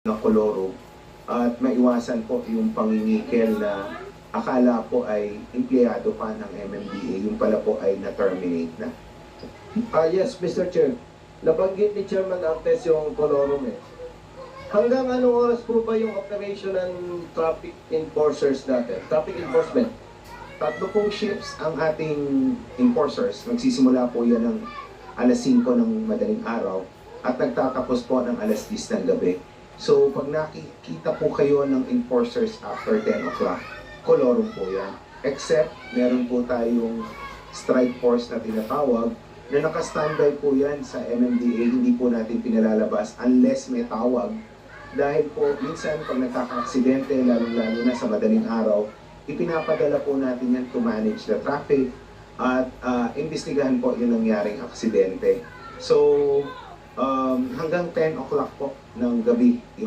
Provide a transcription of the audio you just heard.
na koloro at maiwasan po yung pangingikil na akala po ay empleyado pa ng MMDA, yung pala po ay na-terminate na. Yes, Mr. Chair. Nabanggit ni Chairman Artes yung Colorum eh. Hanggang anong oras po ba yung operation ng traffic enforcers natin? Traffic enforcement? Tatlo pong shifts ang ating enforcers. Magsisimula po yan ng alas 5 ng madaling araw at nagtatapos po ng alas 10 ng gabi. So, pag nakikita po kayo ng enforcers after 10 o'clock, kolorum po yan. Except, meron po tayong strike force na tinatawag na naka-standby po yan sa MMDA, hindi po natin pinalalabas unless may tawag. Dahil po, minsan pag nagkaka-aksidente, lalo-lalo na sa madaling araw, ipinapadala po natin yan to manage the traffic at imbestigahan po yung nangyaring aksidente. So, hanggang 10 o'clock po ng gabi yung